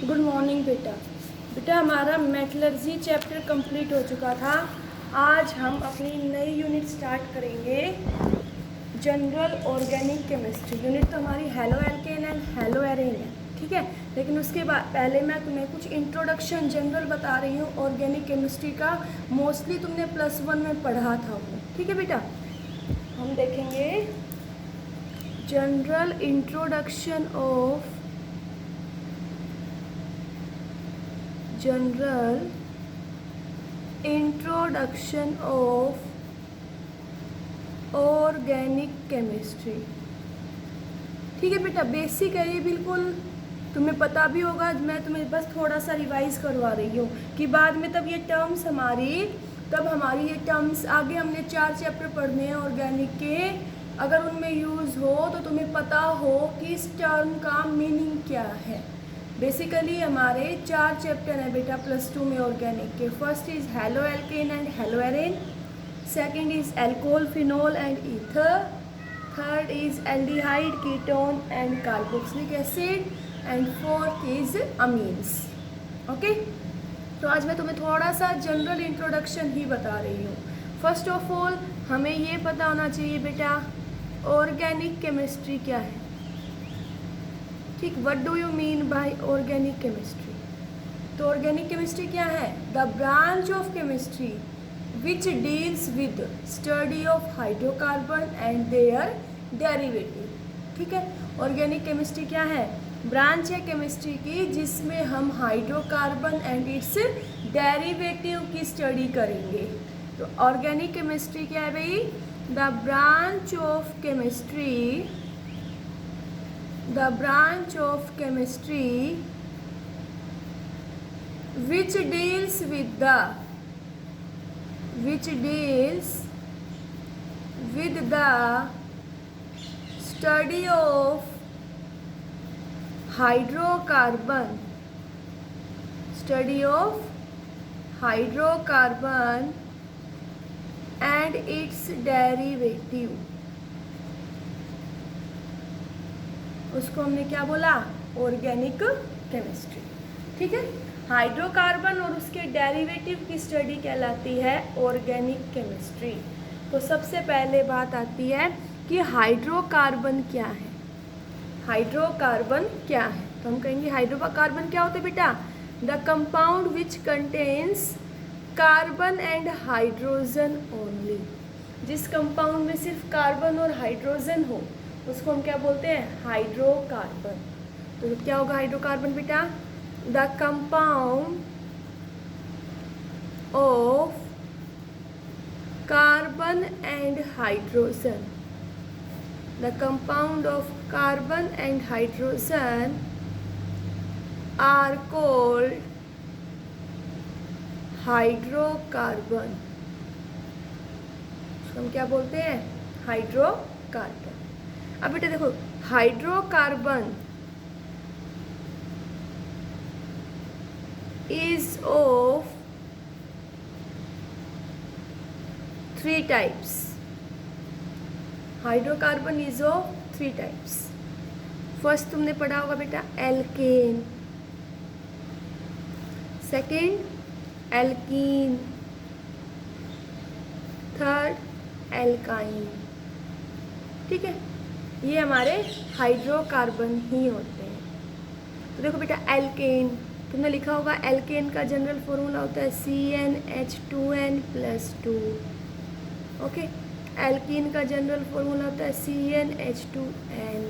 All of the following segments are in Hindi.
गुड मॉर्निंग बेटा। बेटा हमारा मेटलर्जी चैप्टर कंप्लीट हो चुका था। आज हम अपनी नई यूनिट स्टार्ट करेंगे, जनरल ऑर्गेनिक केमिस्ट्री। यूनिट तो हमारी हेलो एल्केन एंड हेलो एरेन है, ठीक है। लेकिन उसके बाद पहले मैं तुम्हें कुछ इंट्रोडक्शन जनरल बता रही हूँ ऑर्गेनिक केमिस्ट्री का। मोस्टली तुमने +1 में पढ़ा था वो, ठीक है बेटा। हम देखेंगे general introduction of general introduction of organic chemistry, ठीक है बेटा। बेसिक है ये, बिल्कुल तुम्हें पता भी होगा। मैं तुम्हें बस थोड़ा सा रिवाइज करवा रही हूँ कि बाद में तब ये टर्म्स हमारी ये टर्म्स आगे हमने 4 चैप्टर पढ़ने हैं ऑर्गेनिक के। अगर उनमें यूज़ हो तो तुम्हें पता हो कि इस टर्म का मीनिंग क्या है। बेसिकली हमारे 4 चैप्टर हैं बेटा +2 में ऑर्गेनिक के। First is halo alkane and hello एरेन, second is alcohol, phenol and ether, third is aldehyde, ketone and carboxylic acid, and fourth is amines. Okay, तो आज मैं तुम्हें थोड़ा सा जनरल इंट्रोडक्शन ही बता रही हूँ। फर्स्ट ऑफ ऑल हमें ये पता होना चाहिए बेटा ऑर्गेनिक केमिस्ट्री क्या है, ठीक। What do you mean by organic chemistry? तो ऑर्गेनिक केमिस्ट्री क्या है? The branch of chemistry which deals with study of hydrocarbon and their derivative, ठीक है। ऑर्गेनिक केमिस्ट्री क्या है? ब्रांच है केमिस्ट्री की जिसमें हम हाइड्रोकार्बन एंड इट्स डेरिवेटिव की स्टडी करेंगे। तो ऑर्गेनिक केमिस्ट्री क्या है भाई? The branch of chemistry, the branch of chemistry which deals with the study of hydrocarbon and its derivative, उसको हमने क्या बोला? ऑर्गेनिक केमिस्ट्री, ठीक है। हाइड्रोकार्बन और उसके डेरिवेटिव की स्टडी कहलाती है ऑर्गेनिक केमिस्ट्री। तो सबसे पहले बात आती है कि हाइड्रोकार्बन क्या है। हाइड्रोकार्बन क्या है? तो हम कहेंगे हाइड्रोकार्बन क्या होते हैं बेटा? The compound which contains carbon and hydrogen only. जिस कंपाउंड में सिर्फ कार्बन और हाइड्रोजन हो उसको हम क्या बोलते हैं? हाइड्रोकार्बन। तो क्या होगा हाइड्रोकार्बन बेटा? The compound of carbon and hydrogen, the compound of carbon and hydrogen are called hydrocarbon. हम क्या बोलते हैं? हाइड्रोकार्बन। अब बेटा देखो, hydrocarbon is of 3 types. Hydrocarbon is of 3 types. First तुमने पढ़ा होगा बेटा alkane, second alkene, third alkyne, ठीक है। ये हमारे हाइड्रोकार्बन ही होते हैं। तो देखो बेटा एल्केन तुमने लिखा होगा, एल्केन का जनरल फॉर्मूला होता है CnH2n+2। ओके, एल्कीन का जनरल फॉर्मूला होता है CnH2n।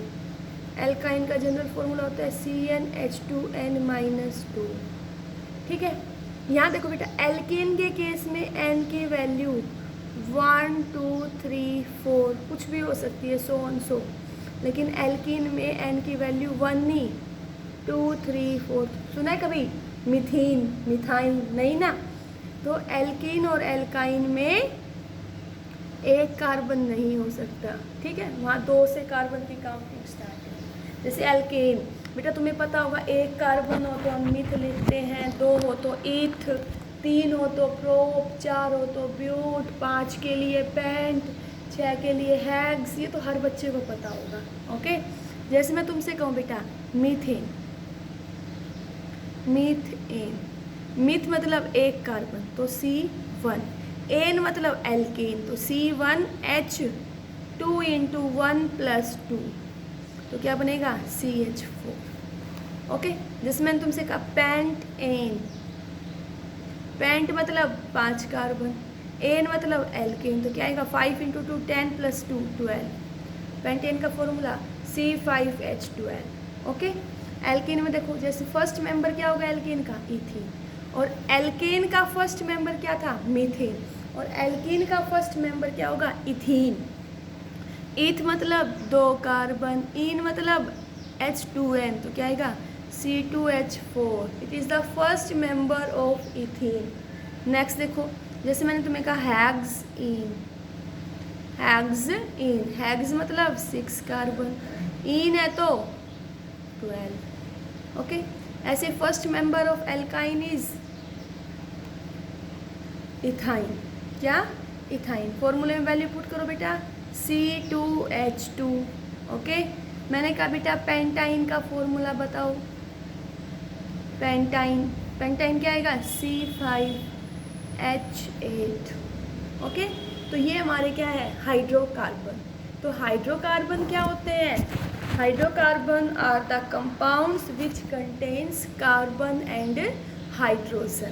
एल्काइन का जनरल फॉर्मूला होता है CnH2n-2, ठीक है। यहाँ देखो बेटा एल्केन के केस में n की वैल्यू 1 2 3 4 कुछ भी हो सकती है, सो ऑन सो। लेकिन एल्कीन में n की वैल्यू 1 नहीं, 2 3 4। सुना है कभी मिथीन, मिथाइन? नहीं ना। तो एल्कीन और एल्काइन में एक कार्बन नहीं हो सकता, ठीक है। वहाँ 2 से कार्बन की काउंटिंग स्टार्ट है। जैसे एल्केन बेटा तुम्हें पता होगा, 1 कार्बन हो तो हम मिथ लिखते हैं, 2 हो तो ईथ, 3 हो तो प्रोप, 4 हो तो ब्यूट, 5 के लिए पेंट, 6 के लिए हैग्स। ये तो हर बच्चे को पता होगा। ओके, जैसे मैं तुमसे कहूँ बेटा मीथेन, मीथेन। मिथ मतलब एक कार्बन तो C1, एन मतलब एल्केन तो C1H2 इंटू 1+2 तो क्या बनेगा CH4। ओके, जिसमें मैंने तुमसे कहा पेंट एन, पेंट मतलब 5 कार्बन, एन मतलब एल्केन तो क्या आएगा 5 इंटू 2 10 + 2 12। पेंटेन का फॉर्मूला C5H12। ओके, एल्केन में देखो जैसे फर्स्ट मेंबर क्या होगा एल्केन का इथीन, और एल्केन का फर्स्ट मेंबर क्या था मीथेन, और एल्केन का फर्स्ट मेंबर क्या होगा इथीन। ईथ मतलब 2 कार्बन, इन मतलब H2N तो क्या आएगा C2H4। It is the first member of ethene. Next देखो जैसे मैंने तुम्हें कहा हैग्स इन, हैग्स इन, हैग्स मतलब 6 कार्बन, इन है तो 12। ओके, ऐसे first member of alkyne is ethyne. क्या इथाइन। फॉर्मूले में वैल्यू पुट करो बेटा C2H2। ओके, मैंने कहा बेटा पेंटाइन का फॉर्मूला बताओ। पेंटाइन, पेंटाइन क्या आएगा C5H8। ओके, तो ये हमारे क्या है हाइड्रोकार्बन। तो हाइड्रोकार्बन क्या होते हैं, hydrocarbon are the compounds which contains carbon and hydrogen.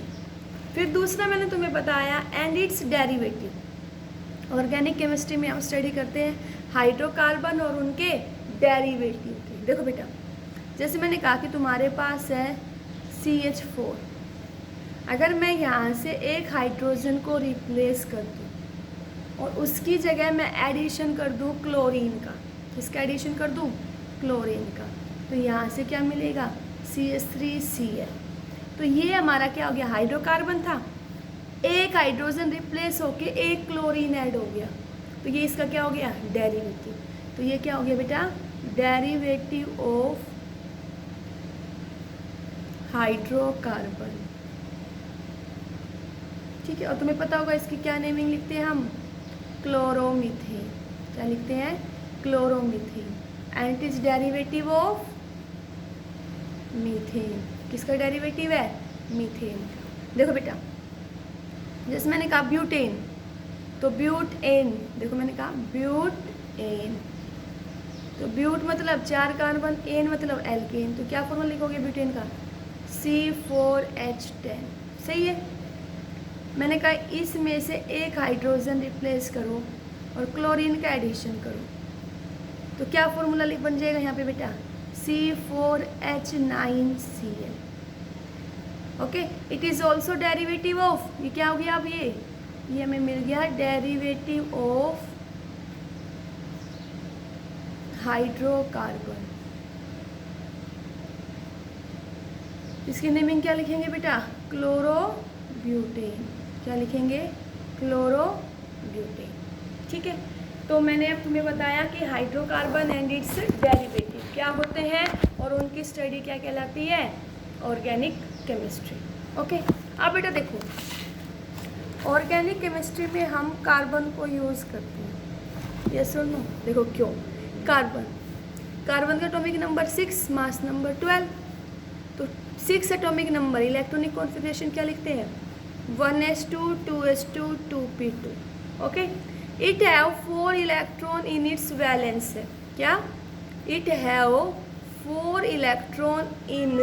फिर दूसरा मैंने तुम्हें बताया and its derivative. Organic chemistry में हम स्टडी करते हैं हाइड्रोकार्बन और उनके डेरिवेटिव की। देखो बेटा जैसे मैंने कहा कि तुम्हारे पास है CH4, अगर मैं यहाँ से एक हाइड्रोजन को रिप्लेस कर दूँ और उसकी जगह मैं एडिशन कर दूँ क्लोरीन का, किसका एडिशन कर दूँ क्लोरीन का, तो यहाँ से क्या मिलेगा CH3Cl। तो ये हमारा क्या हो गया हाइड्रोकार्बन था, एक हाइड्रोजन रिप्लेस होके एक क्लोरीन ऐड हो गया, तो ये इसका क्या हो गया डेरिवेटिव। तो ये क्या हो गया बेटा डेरिवेटिव ऑफ हाइड्रोकार्बन। ठीक है, और तुम्हें पता होगा इसकी क्या नेमिंग लिखते हैं हम क्लोरोमीथेन। क्या लिखते हैं chloromethane, and it is derivative of methane. किसका डेरिवेटिव है मीथेन का। देखो बेटा जैसे मैंने कहा ब्यूटेन तो ब्यूट एन, देखो मैंने कहा ब्यूट एन, तो ब्यूट मतलब 4 कार्बन, एन मतलब एल्केन, तो क्या फॉर्मूला लिखोगे ब्यूटेन का C4H10। सही है, मैंने कहा इसमें से एक हाइड्रोजन रिप्लेस करो और क्लोरीन का एडिशन करो, तो क्या फॉर्मूला बन जाएगा यहाँ पे बेटा C4H9Cl। Okay, it is also derivative of, ये क्या हो गया अब ये हमें मिल गया डेरिवेटिव ऑफ हाइड्रोकार्बन। इसकी नेमिंग क्या लिखेंगे बेटा क्लोरोब्यूटेन। क्या लिखेंगे क्लोरोब्यूटेन। ठीक है, तो मैंने अब तुम्हें बताया कि हाइड्रोकार्बन एंड इट्स डेरिवेटिव क्या होते हैं और उनकी स्टडी क्या कहलाती है ऑर्गेनिक केमिस्ट्री। ओके, अब बेटा देखो ऑर्गेनिक केमिस्ट्री में हम कार्बन को यूज़ करते हैं, ये सुनो देखो क्यों। कार्बन, कार्बन का एटॉमिक नंबर 6, मास नंबर 12, तो 6 एटॉमिक नंबर, इलेक्ट्रॉनिक कॉन्फ़िगरेशन क्या लिखते हैं 1s2 2s2 2p2। Okay, it have 4 electron in its valence है। क्या it have 4 electron in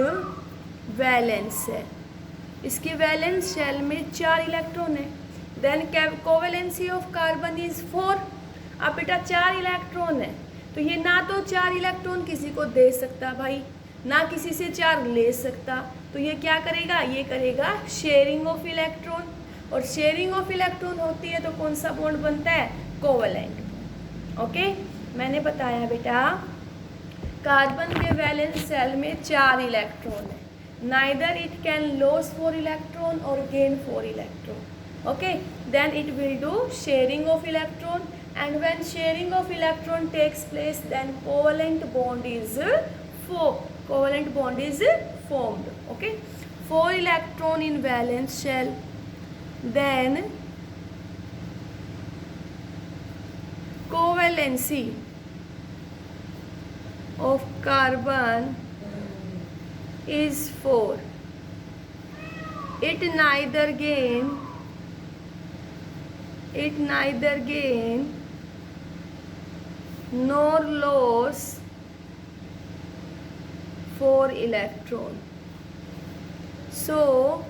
valence है, इसकी वैलेंस शेल में 4 इलेक्ट्रॉन है। Then covalency of carbon is 4। अब बेटा 4 इलेक्ट्रॉन है तो ये ना तो 4 इलेक्ट्रॉन किसी को दे सकता भाई, ना किसी से 4 ले सकता, तो ये क्या करेगा ये करेगा शेयरिंग ऑफ इलेक्ट्रॉन, और शेयरिंग ऑफ इलेक्ट्रॉन होती है तो कौन सा बॉन्ड बनता है कोवेलेंट। ओके, मैंने बताया बेटा कार्बन के वैलेंस शेल में 4 इलेक्ट्रॉन है, neither it can loss 4 electron और gain 4 electron. Okay, then it will do sharing of electron, and when sharing of electron takes place then covalent bond is formed. Okay, 4 electron in valence shell, then covalency of carbon is 4, it neither gain nor loss 4 electron. So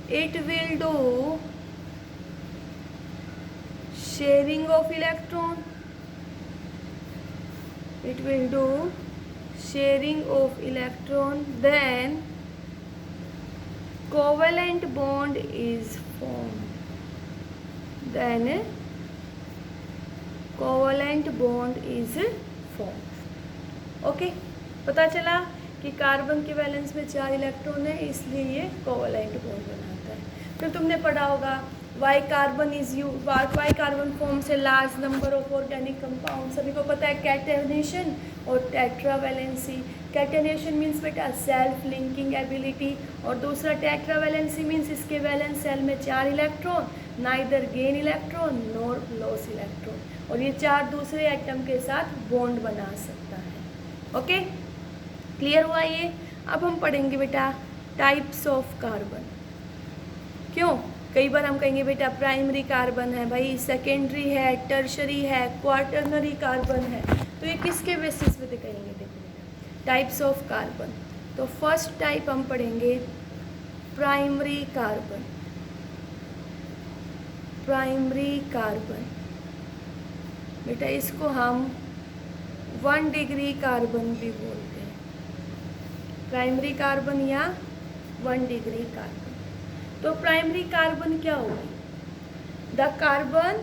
it will do sharing of electron. It will do sharing of electron. Then covalent bond is formed. Then covalent bond is formed. Okay, पता चला कि कार्बन के वैलेंस में 4 इलेक्ट्रॉन है, इसलिए ये कोवलेंट बॉन्ड बनाता है। फिर तुमने पढ़ा होगा why carbon forms a large number of organic compound. सभी को पता है कैटेनेशन और टेट्रावैलेंसी। कैटेनेशन मीन्स बेटा सेल्फ लिंकिंग एबिलिटी, और दूसरा टेट्रावैलेंसी मीन्स इसके वैलेंस सेल में 4 electron, neither gain electron nor loss electron, और ये 4 दूसरे एटम के साथ बॉन्ड बना सकता है। ओके, क्लियर हुआ ये। अब हम पढ़ेंगे बेटा टाइप्स ऑफ कार्बन। क्यों, कई बार हम कहेंगे बेटा प्राइमरी कार्बन है भाई, सेकेंडरी है, टर्शरी है, क्वार्टरनरी कार्बन है, तो ये किसके बेसिस पे कहेंगे? देखो बेटा टाइप्स ऑफ कार्बन, तो फर्स्ट टाइप हम पढ़ेंगे प्राइमरी कार्बन। प्राइमरी कार्बन बेटा इसको हम 1 डिग्री कार्बन भी बोलते हैं, प्राइमरी कार्बन या 1 डिग्री कार्बन। तो प्राइमरी कार्बन क्या होगी? The carbon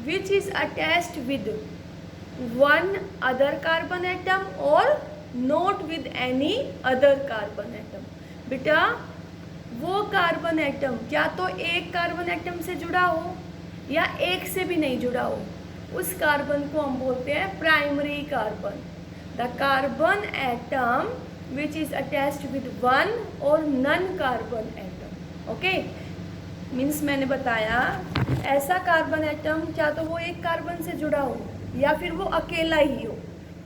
which is attached with 1 other carbon atom और not with any other carbon atom. बेटा वो कार्बन एटम क्या तो एक कार्बन एटम से जुड़ा हो या एक से भी नहीं जुड़ा हो, उस कार्बन को हम बोलते हैं primary carbon. The carbon atom which is attached with 1 और none carbon atom. Okay, means मैंने बताया ऐसा कार्बन एटम क्या तो वो एक कार्बन से जुड़ा हो या फिर वो अकेला ही हो,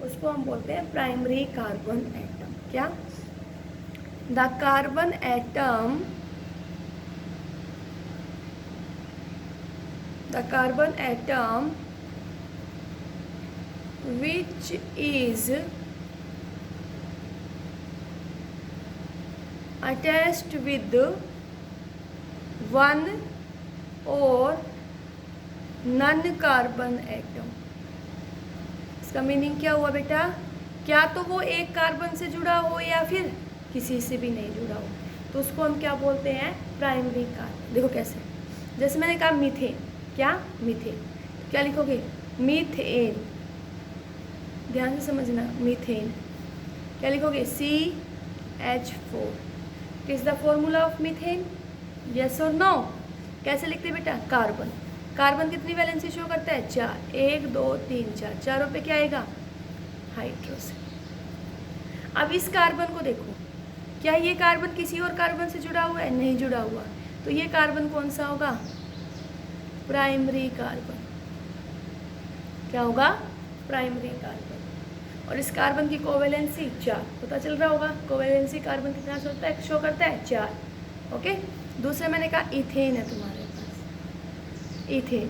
उसको हम बोलते हैं प्राइमरी कार्बन एटम। क्या? The carbon atom which is attached with 1 और नन कार्बन एटम। इसका मीनिंग क्या हुआ बेटा? क्या तो वो एक कार्बन से जुड़ा हो या फिर किसी से भी नहीं जुड़ा हो, तो उसको हम क्या बोलते हैं? Primary carbon. देखो कैसे, जैसे मैंने कहा मीथेन, क्या मीथेन, क्या लिखोगे? मीथेन, ध्यान से समझना, मीथेन क्या लिखोगे? CH4। Is the formula of methane? Yes और नो? कैसे लिखते बेटा? कार्बन, कार्बन कितनी वैलेंसी शो करता है? 4, 1 2 3 4, चारों पे क्या आएगा? हाइड्रोजन। अब इस कार्बन को देखो, क्या ये कार्बन किसी और कार्बन से जुड़ा हुआ है? नहीं जुड़ा हुआ, तो ये कार्बन कौन सा होगा? Primary carbon. क्या होगा? Primary carbon. और इस कार्बन की कोवैलेंसी 4, पता चल रहा होगा कोवैलेंसी कार्बन कितना शो करता है? 4। ओके, दूसरा मैंने कहा इथेन है तुम्हारे पास। इथेन,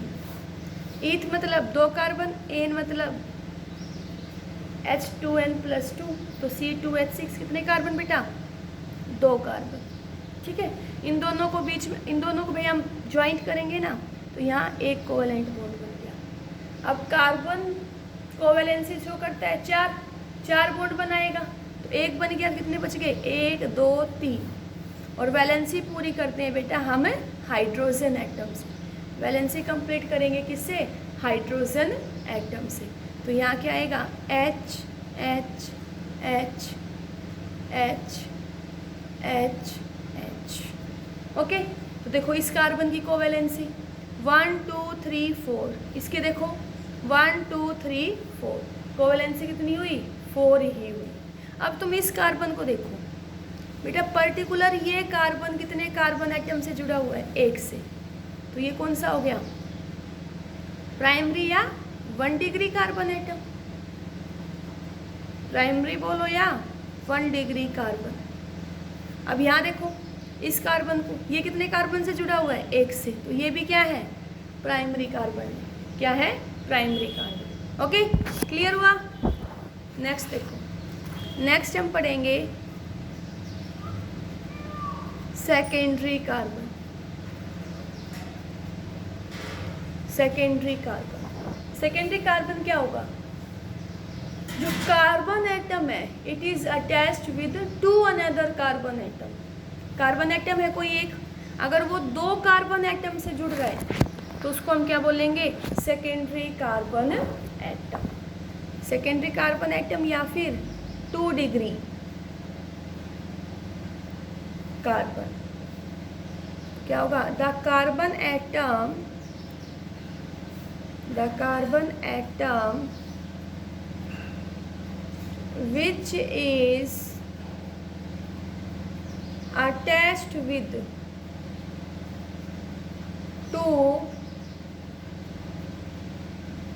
ईथ मतलब 2 कार्बन, एन मतलब H2N+2, तो C2H6 कितने कार्बन बेटा? 2 कार्बन। ठीक है, इन दोनों को बीच में, इन दोनों को भाई हम ज्वाइंट करेंगे ना, तो यहाँ एक कोवैलेंट बॉन्ड बन गया। अब कार्बन कोवैलेंसी शो करता है 4, 4 बॉन्ड बनाएगा, तो एक बन गया, कितने बच गए? 1 2 3, और वैलेंसी पूरी करते हैं बेटा हम हाइड्रोजन एटम से। वैलेंसी कंप्लीट करेंगे किससे? हाइड्रोजन एटम से। तो यहाँ क्या आएगा? H H H H H H। Okay, तो देखो इस कार्बन की कोवैलेंसी 1 2 3 4, इसके देखो 1 2 3 4, कोवैलेंसी कितनी हुई? 4 ही हुई। अब तुम इस कार्बन को देखो बेटा, पर्टिकुलर ये कार्बन कितने कार्बन एटम से जुड़ा हुआ है? 1 से, तो ये कौन सा हो गया? प्राइमरी या 1 डिग्री कार्बन एटम? प्राइमरी बोलो या 1 डिग्री कार्बन। अब यहाँ देखो इस कार्बन को, ये कितने कार्बन से जुड़ा हुआ है? एक से, तो ये भी क्या है? प्राइमरी कार्बन है। क्या है? Primary carbon. ओके, क्लियर हुआ? नेक्स्ट देखो, नेक्स्ट हम पढ़ेंगे secondary carbon. Secondary carbon, secondary carbon क्या होगा? जो कार्बन एटम है it is attached with two another carbon atom. Carbon atom है कोई एक, अगर वो दो कार्बन एटम से जुड़ रहा है तो उसको हम क्या बोलेंगे? Secondary carbon atom. Secondary carbon atom या फिर 2 डिग्री कार्बन। क्या होगा? The carbon atom which is attached with to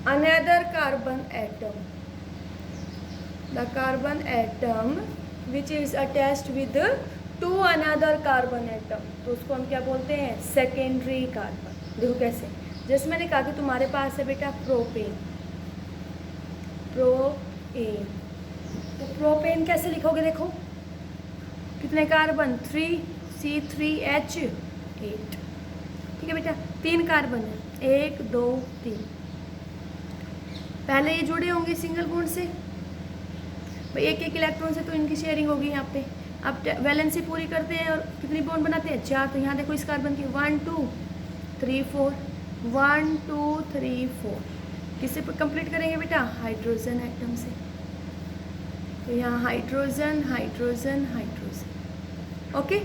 another carbon atom. The carbon atom which is attached with to another carbon atom, तो उसको हम क्या बोलते हैं? Secondary carbon. देखो कैसे, जैसे मैंने कहा कि तुम्हारे पास है बेटा प्रोपेन। तो प्रोपेन कैसे लिखोगे? देखो कितने कार्बन? 3C3H8। ठीक है बेटा, 3 कार्बन है, 1 2 3। पहले ये जुड़े होंगे सिंगल बॉन्ड से, भाई एक एक इलेक्ट्रॉन से तो इनकी शेयरिंग होगी यहाँ पे। अब वैलेंसी पूरी करते हैं और कितनी बॉन्ड बनाते हैं? 4। तो यहाँ देखो इस कार्बन की 1 2 3 4, 1 2 3 4। किससे कंप्लीट करेंगे बेटा? हाइड्रोजन एटम से। तो यहाँ हाइड्रोजन हाइड्रोजन हाइड्रोजन। ओके,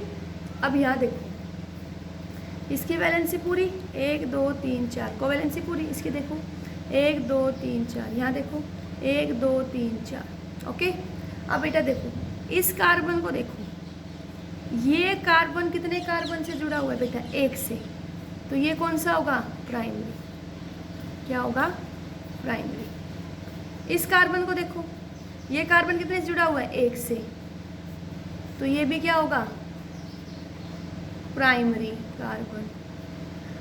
अब यहाँ देखो इसकी वैलेंसी पूरी 1 2 3 4, कोवैलेंसी पूरी इसकी देखो 1 2 3 4, यहाँ देखो 1 2 3 4। ओके, अब बेटा देखो इस कार्बन को देखो, ये कार्बन कितने कार्बन से जुड़ा हुआ है बेटा? 1 से, तो ये कौन सा होगा? प्राइमरी। क्या होगा? प्राइमरी। इस कार्बन को देखो, ये कार्बन कितने से जुड़ा हुआ है? 1 से, तो ये भी क्या होगा? Primary carbon.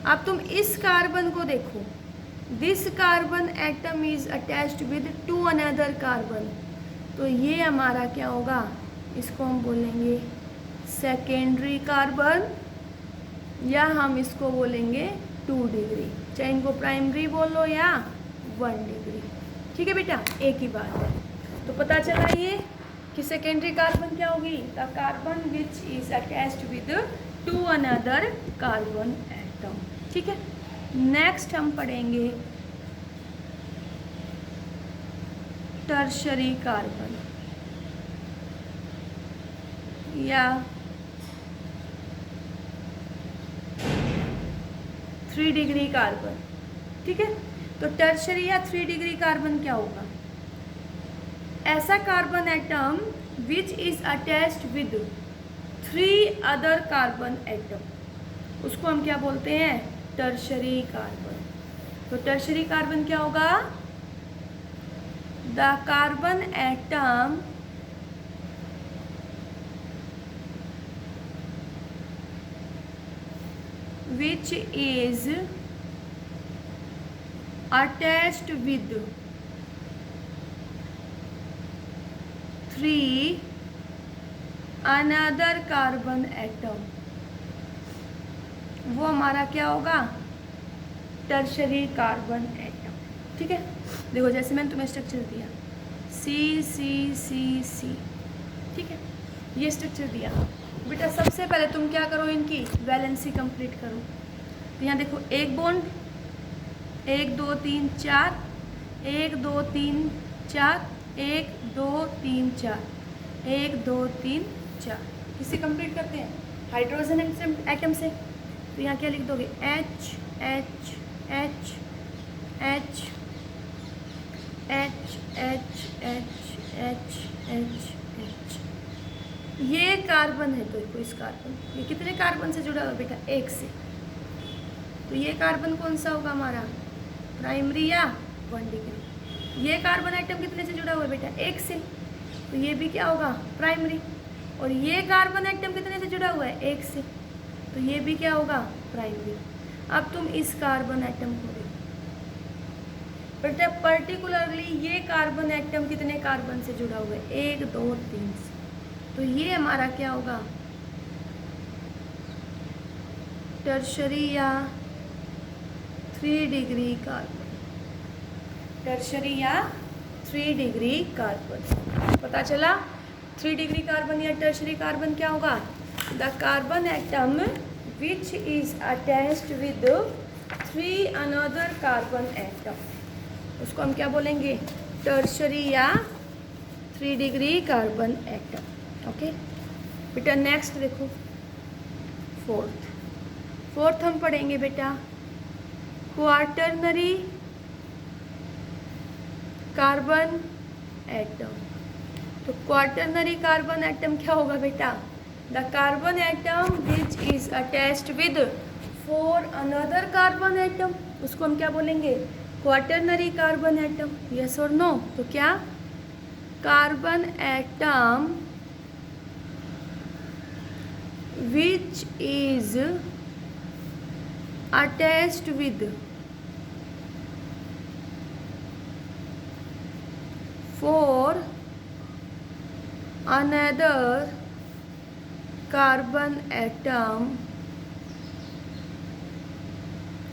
अब तुम इस कार्बन को देखो, this carbon atom is attached with two another carbon, तो ये हमारा क्या होगा? इसको हम बोलेंगे सेकेंडरी कार्बन, या हम इसको बोलेंगे 2 डिग्री। चाहे इनको प्राइमरी बोलो या 1 डिग्री। ठीक है बेटा, एक ही बात है। तो पता चला ये कि सेकेंडरी कार्बन क्या होगी? The carbon which is attached with two another carbon atom. ठीक है, नेक्स्ट हम पढ़ेंगे टर्शरी कार्बन या 3 डिग्री कार्बन। ठीक है, तो टर्शरी या 3 डिग्री कार्बन क्या होगा? ऐसा carbon atom which is attached with 3 other carbon atom, उसको हम क्या बोलते हैं? Tertiary carbon. तो टर्शरी कार्बन क्या होगा? The carbon atom which is attached with 3 another carbon atom, वो हमारा क्या होगा? Tertiary carbon atom. ठीक है, देखो जैसे मैंने तुम्हें स्ट्रक्चर दिया C. ठीक है, ये स्ट्रक्चर दिया बेटा। सबसे पहले तुम क्या करो? इनकी वैलेंसी कंप्लीट करो। तो यहाँ देखो एक बॉन्ड, 1 2 3 4, 1 2 3 4, 1 2 3 4, 1 2 3 4। किससे कंप्लीट करते हैं? हाइड्रोजन एटम से। तो यहाँ क्या लिख दोगे? H H H H H H H H H H। ये कार्बन है, तो इस कार्बन, ये कितने कार्बन से जुड़ा हुआ बेटा? 1 से, तो ये कार्बन कौन सा होगा हमारा? प्राइमरी या 1 डिग्री। ये कार्बन आइटम कितने से जुड़ा हुआ है बेटा? 1 से, तो ये भी क्या होगा? प्राइमरी। और ये कार्बन एटम कितने से जुड़ा हुआ है? एक से, तो ये भी क्या होगा? प्राइमरी। अब तुम इस कार्बन एटम को देखो बेटा, पर्टिकुलरली ये कार्बन एटम कितने कार्बन से जुड़ा हुआ है? 1 2 3 से, तो ये हमारा क्या होगा? टर्शरी या 3 डिग्री कार्बन। टर्शरी या 3 डिग्री कार्बन। पता चला 3 डिग्री कार्बन या टर्शरी कार्बन क्या होगा? The carbon atom which is attached with 3 another carbon atom, उसको हम क्या बोलेंगे? टर्शरी या 3 डिग्री कार्बन एटम। ओके बेटा, नेक्स्ट देखो, फोर्थ हम पढ़ेंगे बेटा क्वार्टरनरी कार्बन एटम। तो क्वार्टरनरी कार्बन एटम क्या होगा बेटा? The carbon atom which is attached with 4 another carbon atom, उसको हम क्या बोलेंगे? Quaternary carbon atom. यस और नो? तो क्या? Carbon atom which is attached with 4 another carbon atom,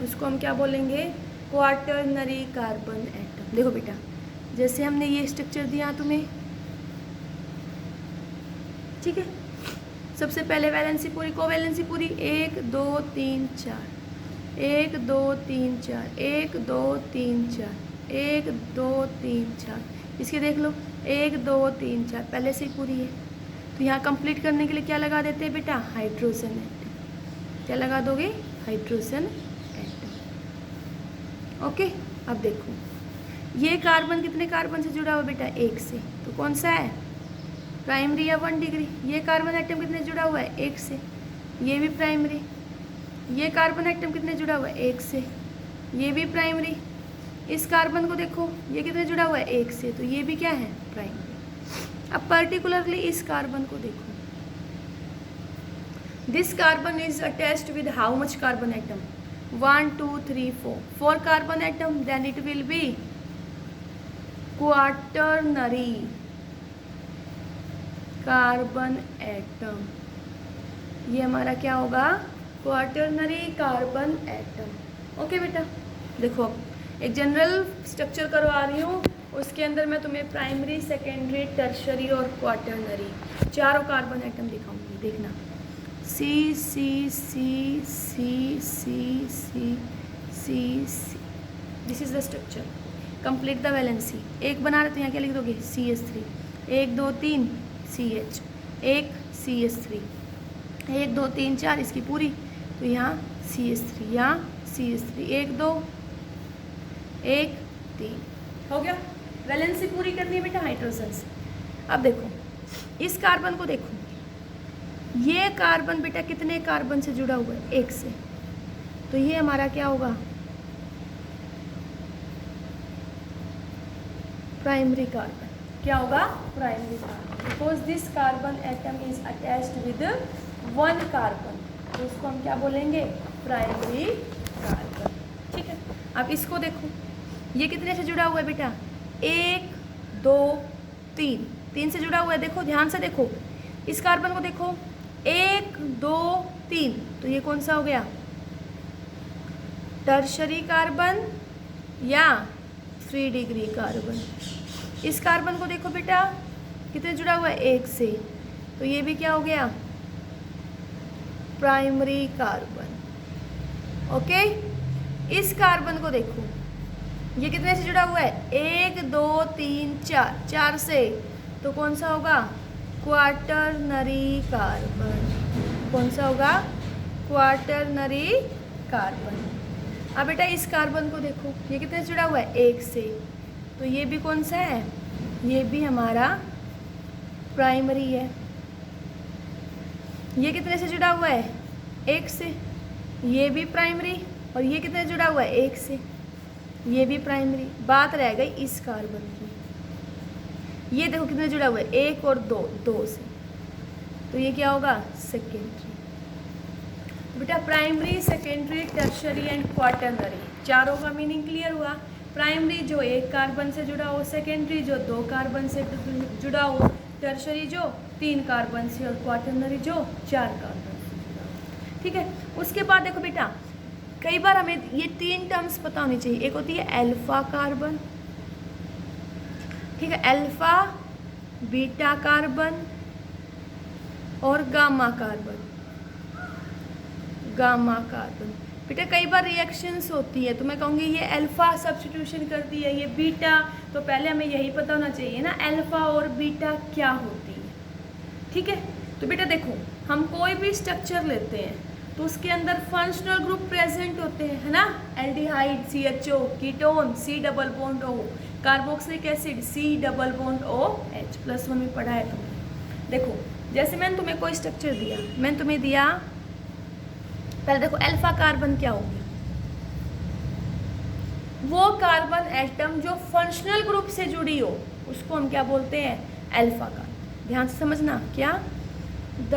उसको हम क्या बोलेंगे? Quaternary carbon atom. देखो बेटा, जैसे हमने ये स्ट्रक्चर दिया तुम्हें, ठीक है, सबसे पहले वैलेंसी पूरी, कोवैलेंसी पूरी, 1 2 3 4, 1 2 3 4, 1 2 3 4, 1 2 3 4, इसके देख लो 1 2 3 4 पहले से ही पूरी है। तो यहाँ कंप्लीट करने के लिए क्या लगा देते हैं बेटा? Hydrogen atom. क्या लगा दोगे? Hydrogen atom. ओके, अब देखो ये कार्बन कितने कार्बन से जुड़ा हुआ बेटा? 1 से, तो कौन सा है? प्राइमरी या 1 डिग्री। ये कार्बन एटम कितने जुड़ा हुआ है? 1 से, ये भी प्राइमरी। ये कार्बन एटम कितने जुड़ा हुआ है? 1 से, ये भी प्राइमरी। इस कार्बन को देखो, ये कितने जुड़ा हुआ है? 1 से, तो ये भी क्या है? प्राइमरी। अब पर्टिकुलरली इस कार्बन को देखो, this carbon is attached with how much carbon atom? 1 2 3 4 carbon atom, then it will be quaternary carbon atom. ये हमारा क्या होगा? Quaternary carbon atom. ओके बेटा, देखो अब एक जनरल स्ट्रक्चर करवा रही हूँ, उसके अंदर मैं तुम्हें प्राइमरी, सेकेंडरी, टर्शरी और क्वार्टरनरी चारों कार्बन एटम दिखाऊंगी। देखना, सी सी सी सी सी सी सी सी, this is the structure. Complete the valency. एक बना रहे तो यहाँ क्या लिख दोगे? CH3, 1 2 3 CH, 1 CH3, 1 2 3 4 इसकी पूरी, तो यहाँ CH3, यहाँ CH3, 1 2 1 3, हो गया। वैलेंसी पूरी करनी है बेटा हाइड्रोजन से। अब देखो इस कार्बन को देखो, ये कार्बन बेटा कितने कार्बन से जुड़ा हुआ है? 1 से, तो ये हमारा क्या होगा? Primary carbon. क्या होगा? Primary carbon, because this carbon atom is attached with 1 carbon, तो उसको हम क्या बोलेंगे? Primary carbon. ठीक है, अब इसको देखो, ये कितने से जुड़ा हुआ है बेटा? 1 2 3, 3 से जुड़ा हुआ है। देखो ध्यान से देखो, इस कार्बन को देखो, 1 2 3, तो ये कौन सा हो गया? टर्शरी कार्बन या 3 डिग्री कार्बन। इस कार्बन को देखो बेटा, कितने जुड़ा हुआ है? 1 से, तो ये भी क्या हो गया? Primary carbon. ओके, इस कार्बन को देखो, ये कितने से जुड़ा हुआ है? 1 2 3 4, 4 से, तो कौन सा होगा? Quaternary carbon. कौन सा होगा? Quaternary carbon. अब बेटा इस कार्बन को देखो, ये कितने से जुड़ा हुआ है? 1 से, तो ये भी कौन सा है? ये भी हमारा प्राइमरी है। ये कितने से जुड़ा हुआ है? 1 से, ये भी प्राइमरी। और ये कितने से जुड़ा हुआ है? 1 से, ये भी प्राइमरी। बात रह गई इस कार्बन की, ये देखो कितने जुड़ा हुआ है? 1 और 2, 2 से, तो ये क्या होगा, सेकेंडरी। बेटा primary, secondary, tertiary and quaternary, चारों का मीनिंग क्लियर हुआ। प्राइमरी जो 1 कार्बन से जुड़ा हो, सेकेंडरी जो 2 कार्बन से जुड़ा हो, टर्शरी जो 3 कार्बन से, और क्वाटरनरी जो 4 कार्बन से जुड़ा हो। ठीक है, उसके बाद देखो बेटा, कई बार हमें ये 3 टर्म्स पता होनी चाहिए। एक होती है अल्फा कार्बन, ठीक है, अल्फा, बीटा कार्बन और गामा कार्बन। गामा कार्बन बेटा कई बार रिएक्शंस होती है, तो मैं कहूँगी ये अल्फा सब्स्टिट्यूशन करती है, ये बीटा, तो पहले हमें यही पता होना चाहिए ना अल्फा और बीटा क्या होती है। ठीक है, तो बेटा देखो, हम कोई भी स्ट्रक्चर लेते हैं तो उसके अंदर फंक्शनल ग्रुप प्रेजेंट होते हैं, है ना। Aldehyde CHO, ketone C double bond O, carboxylic acid C double bond OH, +1 में पढ़ा है तुमने। देखो जैसे मैंने तुम्हें कोई स्ट्रक्चर दिया, मैंने तुम्हें दिया, पहले देखो अल्फा कार्बन क्या हो गया, वो कार्बन एटम जो फंक्शनल ग्रुप से जुड़ी हो उसको हम क्या बोलते हैं, अल्फा कार्बन। ध्यान से समझना, क्या, the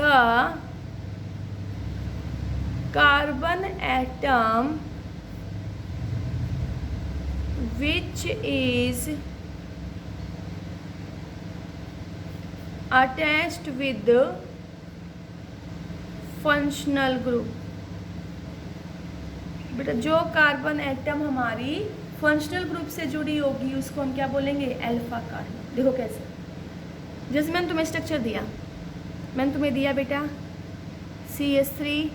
carbon atom which is attached with the functional group। बेटा जो कार्बन एटम हमारी फंक्शनल ग्रुप से जुड़ी होगी उसको हम क्या बोलेंगे, अल्फा कार्बन। देखो कैसे, जैसे मैंने तुम्हें स्ट्रक्चर दिया, मैंने तुम्हें दिया बेटा CH3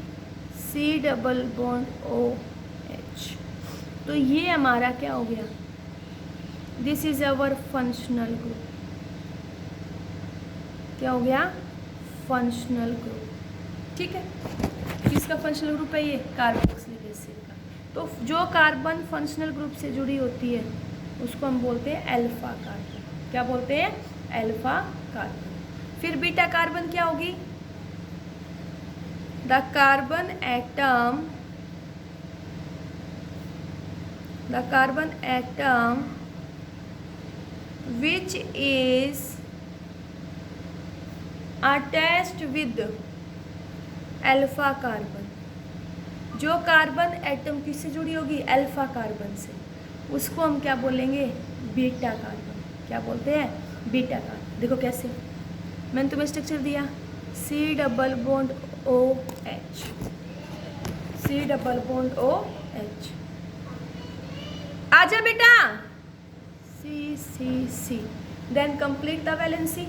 C double bond OH, तो ये हमारा क्या हो गया, this is our functional group. क्या हो गया, फंक्शनल ग्रुप। ठीक है, किसका फंक्शनल ग्रुप है, ये कार्बोक्सिलिक एसिड का। तो जो कार्बन फंक्शनल ग्रुप से जुड़ी होती है उसको हम बोलते हैं अल्फा कार्बन। क्या बोलते हैं, अल्फा कार्बन। फिर बीटा कार्बन क्या होगी, the carbon atom which is attached with alpha carbon. जो कार्बन एटम किससे जुड़ी होगी, अल्फा कार्बन से, उसको हम क्या बोलेंगे, बीटा कार्बन। क्या बोलते हैं, बीटा कार्बन। देखो कैसे, मैंने तुम्हें स्ट्रक्चर दिया C double bond OH, C double bond OH, आजा बेटा C, then complete the valency,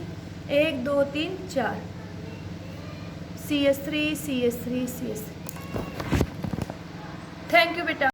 1 2 3 4, CH3 CH3 CH3। Thank you बेटा।